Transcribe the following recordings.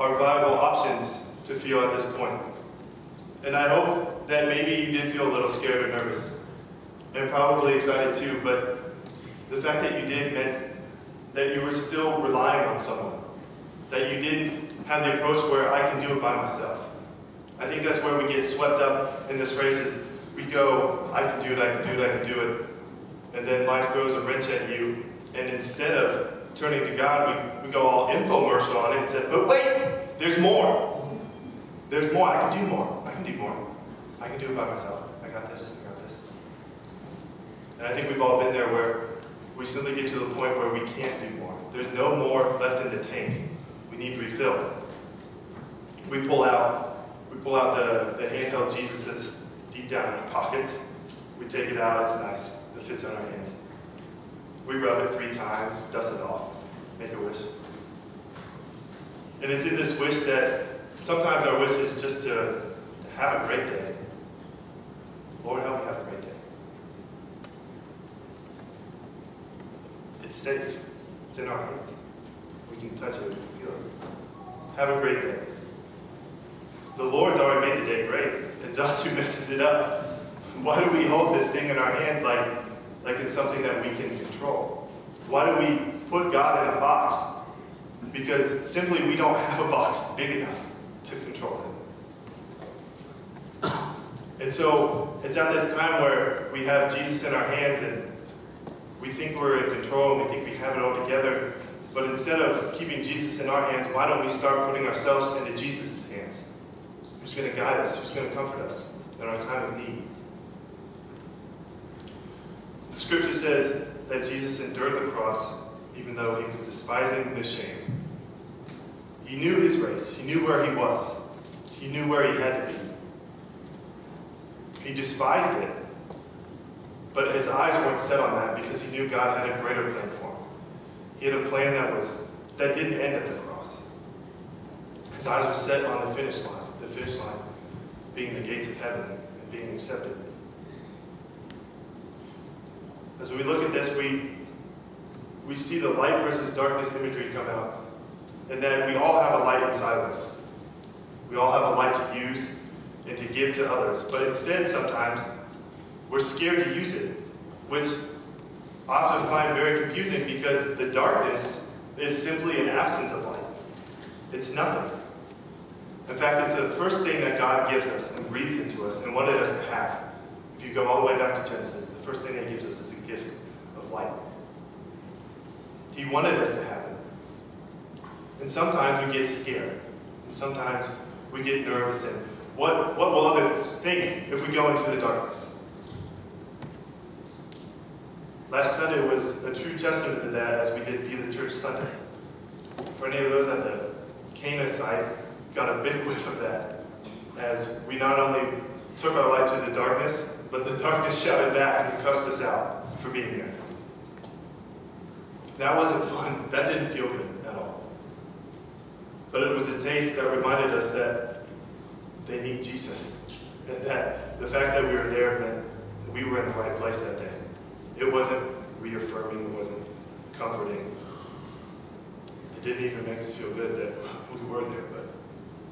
are viable options to feel at this point. And I hope that maybe you did feel a little scared or nervous, and probably excited too, but the fact that you did meant that you were still relying on someone, that you didn't have the approach where I can do it by myself. I think that's where we get swept up in this race is we go, I can do it, I can do it, I can do it, and then life throws a wrench at you, and instead of turning to God, we go all infomercial on it and say, but wait, there's more. There's more, I can do more, I can do more. I can do it by myself, I got this, I got this. And I think we've all been there where we simply get to the point where we can't do more. There's no more left in the tank. We need refilled. We pull out the handheld Jesus that's deep down in our pockets. We take it out, it's nice. It fits on our hands. We rub it 3 times, dust it off, make a wish. And it's in this wish that sometimes our wish is just to have a great day. Lord, help me have a great day. It's safe. It's in our hands. We can touch it, we can feel it. Have a great day. The Lord's already made the day great. It's us who messes it up. Why do we hold this thing in our hands like it's something that we can control? Why do we put God in a box? Because simply we don't have a box big enough to control Him. And so it's at this time where we have Jesus in our hands and we think we're in control and we think we have it all together. But instead of keeping Jesus in our hands, why don't we start putting ourselves into Jesus' hands? Who's going to guide us? Who's going to comfort us in our time of need? The scripture says that Jesus endured the cross even though He was despising the shame. He knew His race. He knew where He was. He knew where He had to be. He despised it. But His eyes weren't set on that because He knew God had a greater plan for Him. He had a plan that didn't end at the cross. His eyes were set on the finish line being the gates of heaven and being accepted. As we look at this, we see the light versus darkness imagery come out, and that we all have a light inside of us. We all have a light to use and to give to others, but instead sometimes we're scared to use it, which I often find very confusing because the darkness is simply an absence of light. It's nothing. In fact, it's the first thing that God gives us and breathes into us and wanted us to have. If you go all the way back to Genesis, the first thing that He gives us is the gift of light. He wanted us to have it. And sometimes we get scared. And sometimes we get nervous. And what will others think if we go into the darkness? Last Sunday was a true testament to that as we did Be the Church Sunday. For any of those at the Cana site, got a big whiff of that as we not only took our light to the darkness, but the darkness shouted back and cussed us out for being there. That wasn't fun. That didn't feel good at all. But it was a taste that reminded us that they need Jesus. And that the fact that we were there meant we were in the right place that day. It wasn't reaffirming, it wasn't comforting. It didn't even make us feel good that we were there, but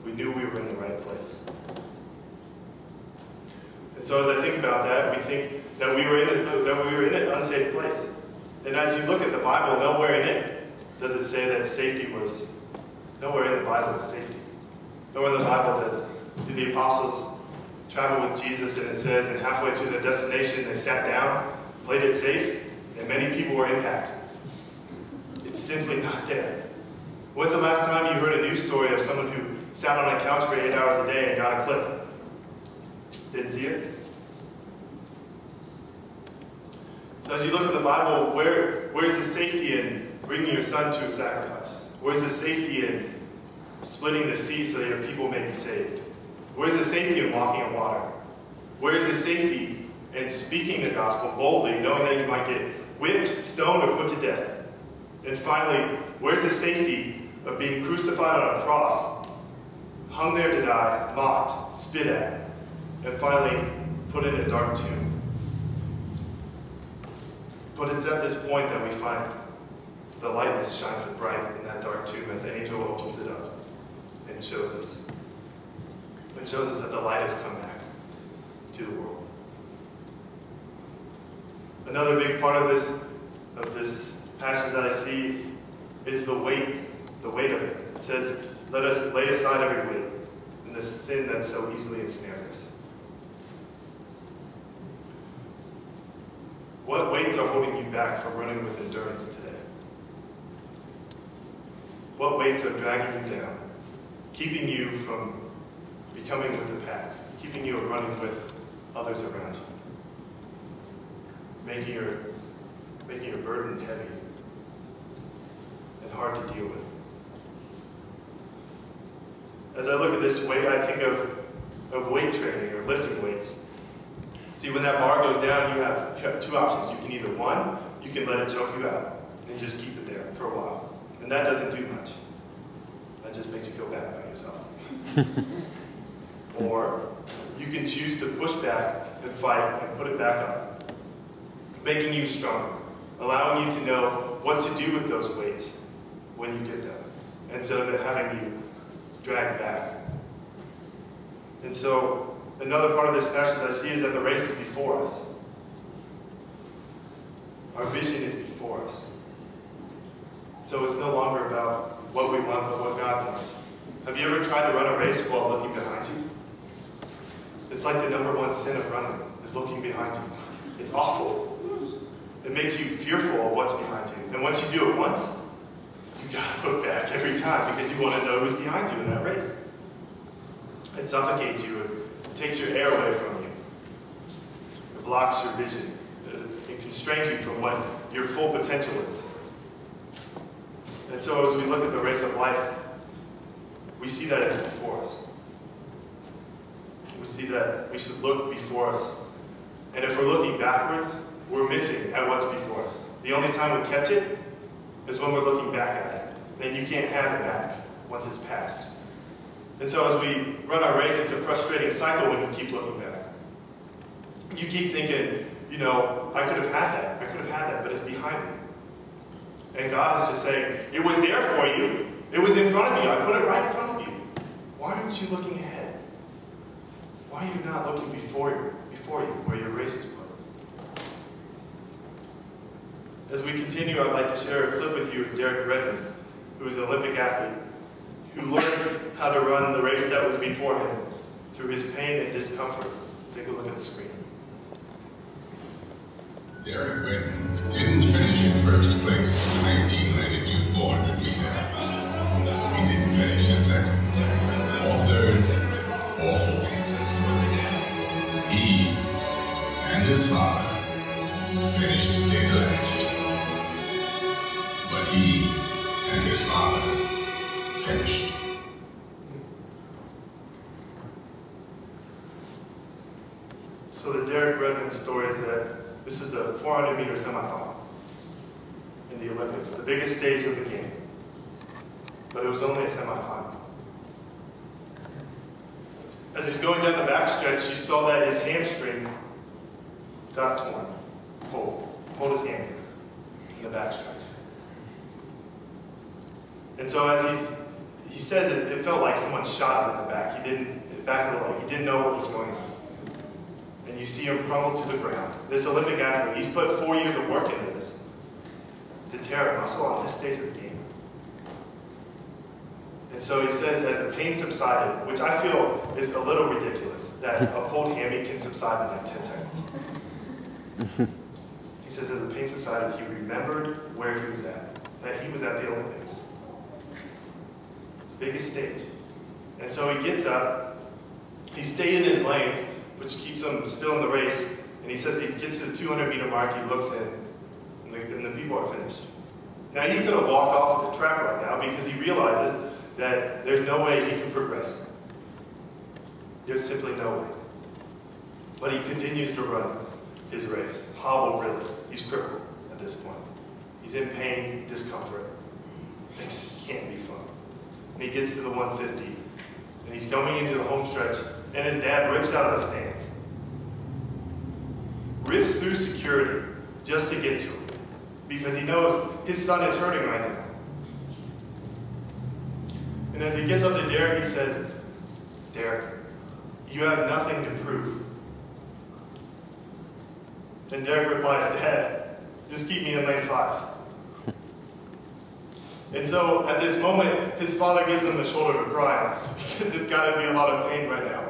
we knew we were in the right place. And so as I think about that, we think that we were in an unsafe place. And as you look at the Bible, nowhere in it does it say that safety was, nowhere in the Bible is safety. Nowhere in the Bible did the apostles travel with Jesus and it says, and halfway to their destination they sat down, played it safe, and many people were impacted. It's simply not there. When's the last time you heard a news story of someone who sat on a couch for 8 hours a day and got a clip? Didn't see it? So as you look at the Bible, where's the safety in bringing your son to a sacrifice? Where's the safety in splitting the sea so that your people may be saved? Where's the safety in walking on water? Where's the safety in speaking the gospel boldly, knowing that you might get whipped, stoned, or put to death? And finally, where's the safety of being crucified on a cross, hung there to die, mocked, spit at, and finally put in a dark tomb? But it's at this point that we find the lightness shines so bright in that dark tomb as the angel opens it up. and shows us. It shows us that the light has come back to the world. Another big part of this passage that I see is the weight of it. It says, let us lay aside every weight and the sin that so easily ensnares us. What weights are holding you back from running with endurance today? What weights are dragging you down, keeping you from becoming with the pack, keeping you from running with others around you, making your burden heavy and hard to deal with? As I look at this weight, I think of weight training or lifting weights. See, when that bar goes down, you have two options. You can either, one, you can let it choke you out and just keep it there for a while. And that doesn't do much. That just makes you feel bad about yourself. Or you can choose to push back and fight and put it back up, making you stronger, allowing you to know what to do with those weights when you get them, instead of it having you drag back. And so another part of this passage I see is that the race is before us. Our vision is before us. So it's no longer about what we want, but what God wants. Have you ever tried to run a race while looking behind you? It's like the #1 sin of running, is looking behind you. It's awful. It makes you fearful of what's behind you. And once you do it once, you gotta look back every time because you want to know who's behind you in that race. It suffocates you. It takes your air away from you. It blocks your vision. It constrains you from what your full potential is. And so as we look at the race of life, we see that it's before us. We see that we should look before us. And if we're looking backwards, we're missing at what's before us. The only time we catch it is when we're looking back at it. And you can't have it back once it's passed. And so as we run our race, it's a frustrating cycle when you keep looking back. You keep thinking, you know, I could have had that, but it's behind me. And God is just saying, it was there for you. It was in front of you. I put it right in front of you. Why aren't you looking ahead? Why are you not looking before you, where your race is put? As we continue, I'd like to share a clip with you of Derek Redmond, who is an Olympic athlete, who learned how to run the race that was before him through his pain and discomfort. Take a look at the screen. Derek Redmond didn't finish in first place in the 1992 400 meter. He didn't finish in second, or third, or fourth. He and his father finished dead last. But he and his father finished. So the Derek Redmond story is that this is a 400-meter semifinal in the Olympics, the biggest stage of the game. But it was only a semifinal. As he's going down the backstretch, you saw that his hamstring got torn. Hold his hand in the backstretch. And so as he says it felt like someone shot him in the back. Back of the leg. He didn't know what was going on. And you see him crumble to the ground. This Olympic athlete, he's put 4 years of work into this to tear a muscle on this stage of the game. And so he says, as the pain subsided, which I feel is a little ridiculous, that a pulled hammy can subside in like 10 seconds. He says, as the pain subsided, he remembered where he was at, that he was at the Olympics. Biggest stage. And so he gets up, he stayed in his lane, which keeps him still in the race, and he says he gets to the 200-meter mark, he looks in, and the people are finished. Now he could have walked off of the track right now because he realizes that there's no way he can progress. There's simply no way. But he continues to run his race. Hobble, really. He's crippled at this point. He's in pain, discomfort. Things can't be fun. And he gets to the 150, and he's going into the home stretch, and his dad rips out of the stands. Rips through security just to get to him, because he knows his son is hurting right now. And And as he gets up to Derek, he says, "Derek, you have nothing to prove." And Derek replies, "Dad, just keep me in lane 5. And so at this moment, his father gives him the shoulder to cry on, because it's got to be a lot of pain right now.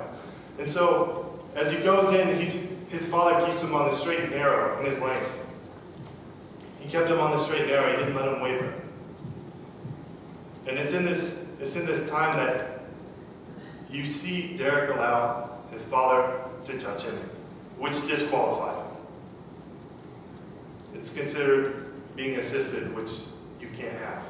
And so as he goes in, his father keeps him on the straight and narrow in his lane. He kept him on the straight and narrow. He didn't let him waver. And it's in this time that you see Derek allow his father to touch him, which disqualified him. It's considered being assisted, which you can't have.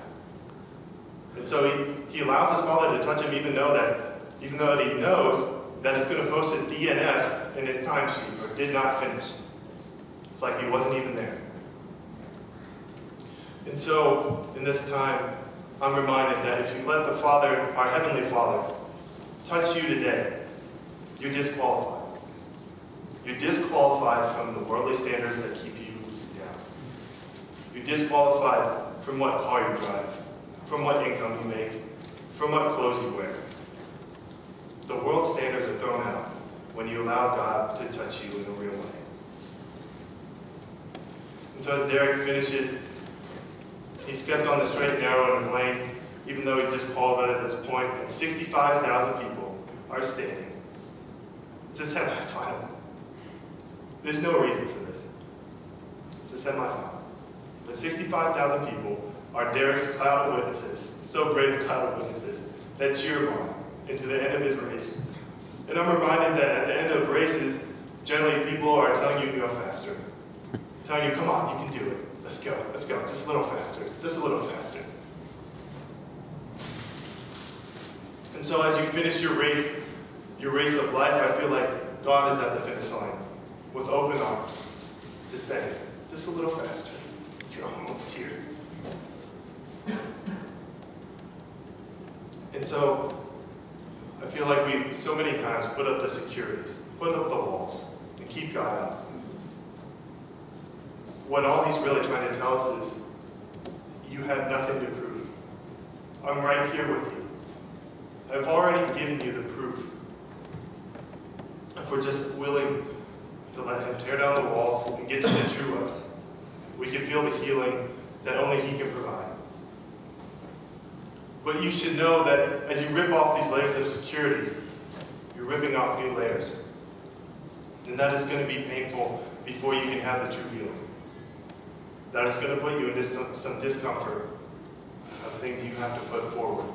And so he allows his father to touch him, even though that he knows that it's going to post a DNF in his timesheet, or did not finish. It's like he wasn't even there. And so in this time, I'm reminded that if you let the Father, our Heavenly Father, touch you today, you're disqualified. You're disqualified from the worldly standards that keep you down. You're disqualified from what car you drive, from what income you make, from what clothes you wear. The world standards are thrown out when you allow God to touch you in a real way. And so as Derek finishes, he's kept on the straight and narrow in his lane, even though he's disqualified at this point, and 65,000 people are standing. It's a semifinal. There's no reason for this. It's a semifinal. But 65,000 people are Derek's cloud of witnesses, so great a cloud of witnesses, that cheer him on into the end of his race. And I'm reminded that at the end of races, generally people are telling you to go faster. Telling you, come on, you can do it. Let's go, just a little faster, just a little faster. And so as you finish your race of life, I feel like God is at the finish line with open arms, just saying, just a little faster. You're almost here. And so I feel like we so many times put up the securities, put up the walls, and keep God out. What all he's really trying to tell us is, you have nothing to prove. I'm right here with you. I've already given you the proof. If we're just willing to let him tear down the walls and get to the true us, we can feel the healing that only he can provide. But you should know that as you rip off these layers of security, you're ripping off new layers. And that is going to be painful before you can have the true healing. That is going to put you into some discomfort of things you have to put forward.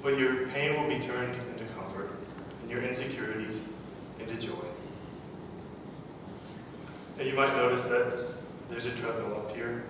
But your pain will be turned into comfort, and your insecurities into joy. And you might notice that there's a treadmill up here.